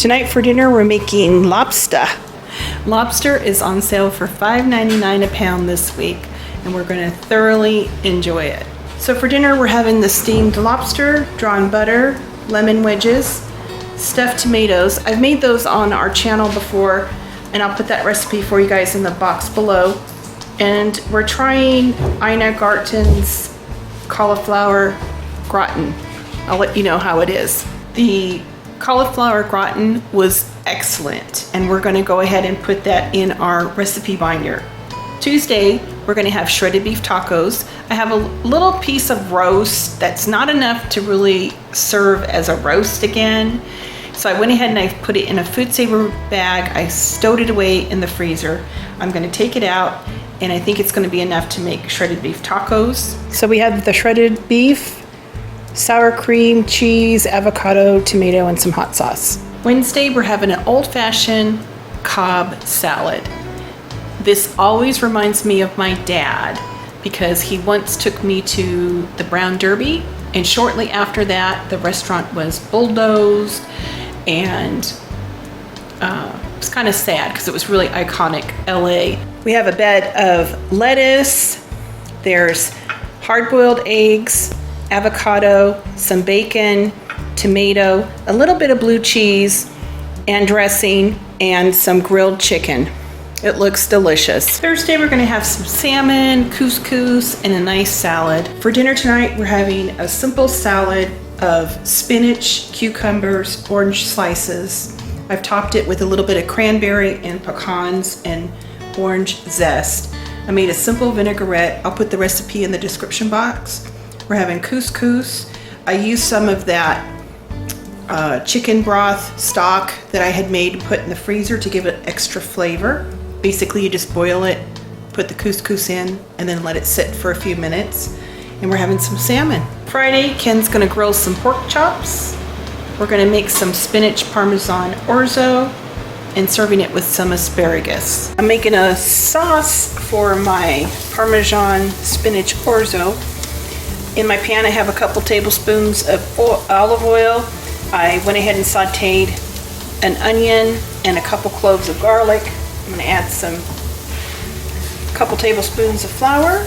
Tonight for dinner we're making lobster. Lobster is on sale for $5.99 a pound this week, and we're going to thoroughly enjoy it. So for dinner we're having the steamed lobster, drawn butter, lemon wedges, stuffed tomatoes. I've made those on our channel before, and I'll put that recipe for you guys in the box below. And we're trying Ina Garten's cauliflower gratin. I'll let you know how it is. The cauliflower gratin was excellent, and we're going to go ahead and put that in our recipe binder. Tuesday, we're going to have shredded beef tacos. I have a little piece of roast that's not enough to really serve as a roast again. So I went ahead and I put it in a food saver bag. I stowed it away in the freezer. I'm going to take it out, and I think it's going to be enough to make shredded beef tacos. So we have the shredded beef, sour cream, cheese, avocado, tomato, and some hot sauce. Wednesday, we're having an old-fashioned Cobb salad. This always reminds me of my dad because he once took me to the Brown Derby, and shortly after that, the restaurant was bulldozed, and it's kind of sad because it was really iconic LA. We have a bed of lettuce, there's hard-boiled eggs, avocado, some bacon, tomato, a little bit of blue cheese and dressing, and some grilled chicken. It looks delicious. Thursday, we're gonna have some salmon, couscous, and a nice salad. For dinner tonight, we're having a simple salad of spinach, cucumbers, orange slices. I've topped it with a little bit of cranberry and pecans and orange zest. I made a simple vinaigrette. I'll put the recipe in the description box. We're having couscous. I used some of that chicken broth stock that I had made and put in the freezer to give it extra flavor. Basically, you just boil it, put the couscous in, and then let it sit for a few minutes. And we're having some salmon. Friday, Ken's gonna grill some pork chops. We're gonna make some spinach parmesan orzo and serving it with some asparagus. I'm making a sauce for my parmesan spinach orzo. In my pan, I have a couple tablespoons of olive oil. I went ahead and sauteed an onion and a couple cloves of garlic. I'm gonna add a couple tablespoons of flour.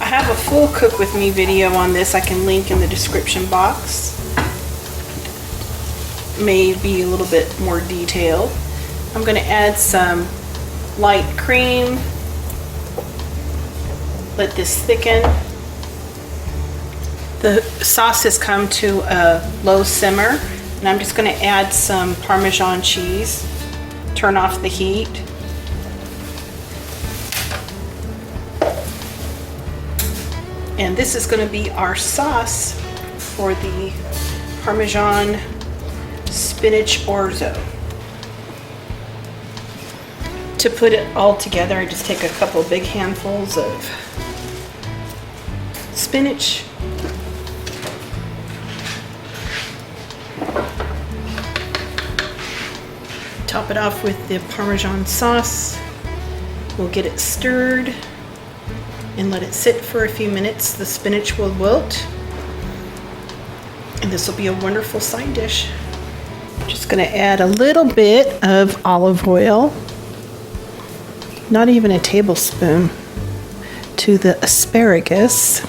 I have a full cook with me video on this. I can link in the description box. Maybe a little bit more detailed. I'm gonna add some light cream. Let this thicken. The sauce has come to a low simmer, and I'm just going to add some Parmesan cheese. Turn off the heat. And this is going to be our sauce for the Parmesan spinach orzo. To put it all together, I just take a couple big handfuls of spinach, top it off with the Parmesan sauce. We'll get it stirred and let it sit for a few minutes. The spinach will wilt, and this will be a wonderful side dish. Just going to add a little bit of olive oil, not even a tablespoon, to the asparagus.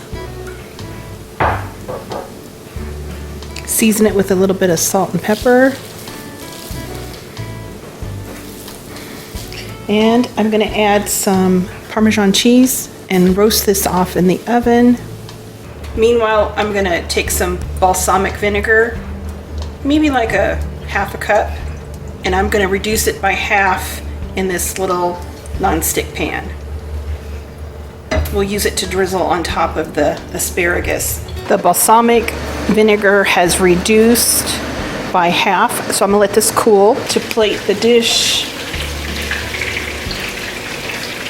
Season it with a little bit of salt and pepper. And I'm going to add some Parmesan cheese and roast this off in the oven. Meanwhile, I'm going to take some balsamic vinegar, maybe like a half a cup, and I'm going to reduce it by half in this little non-stick pan. We'll use it to drizzle on top of the asparagus. The balsamic vinegar has reduced by half, so I'm gonna let this cool. To plate the dish,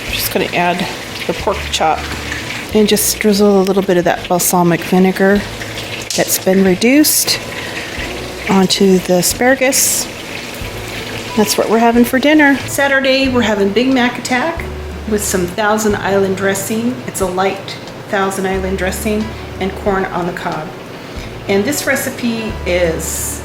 I'm just gonna add the pork chop and just drizzle a little bit of that balsamic vinegar that's been reduced onto the asparagus. That's what we're having for dinner. Saturday, we're having Big Mac attack with some Thousand Island dressing. It's a light Thousand Island dressing and corn on the cob. And this recipe is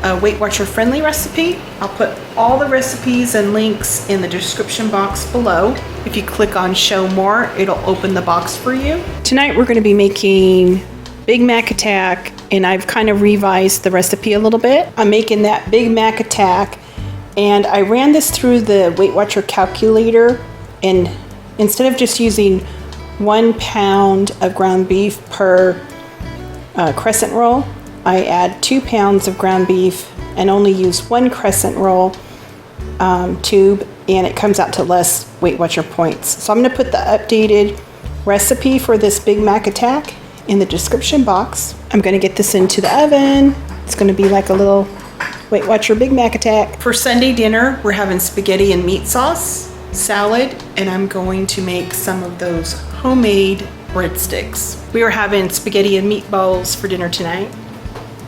a Weight Watcher friendly recipe. I'll put all the recipes and links in the description box below. If you click on show more, it'll open the box for you. Tonight we're going to be making Big Mac Attack, and I've kind of revised the recipe a little bit. I'm making that Big Mac Attack, and I ran this through the Weight Watcher calculator, and instead of just using 1 pound of ground beef per crescent roll, I add 2 pounds of ground beef and only use 1 crescent roll tube, and it comes out to less Weight Watcher points. So I'm going to put the updated recipe for this Big Mac Attack in the description box. I'm going to get this into the oven. It's going to be like a little Weight Watcher Big Mac Attack. For Sunday dinner, we're having spaghetti and meat sauce, salad, and I'm going to make some of those homemade breadsticks. We are having spaghetti and meatballs for dinner tonight,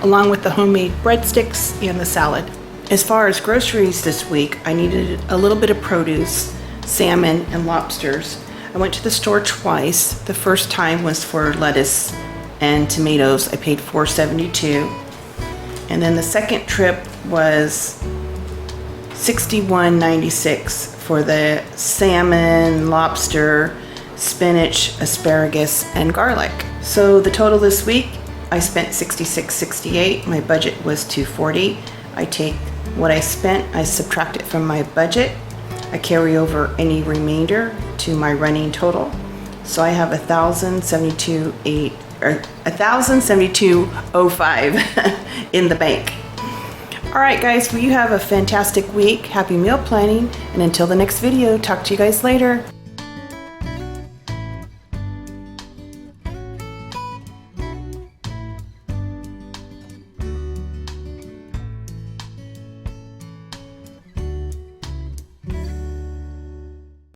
along with the homemade breadsticks and the salad. As far as groceries this week, I needed a little bit of produce, salmon and lobsters. I went to the store twice. The first time was for lettuce and tomatoes. I paid $4.72. And then the second trip was $61.96 for the salmon, lobster, spinach, asparagus, and garlic. So the total this week, I spent $66.68. My budget was $240. I take what I spent, I subtract it from my budget. I carry over any remainder to my running total. So I have $1,072.05 in the bank. All right, guys, well, you have a fantastic week. Happy meal planning. And until the next video, talk to you guys later.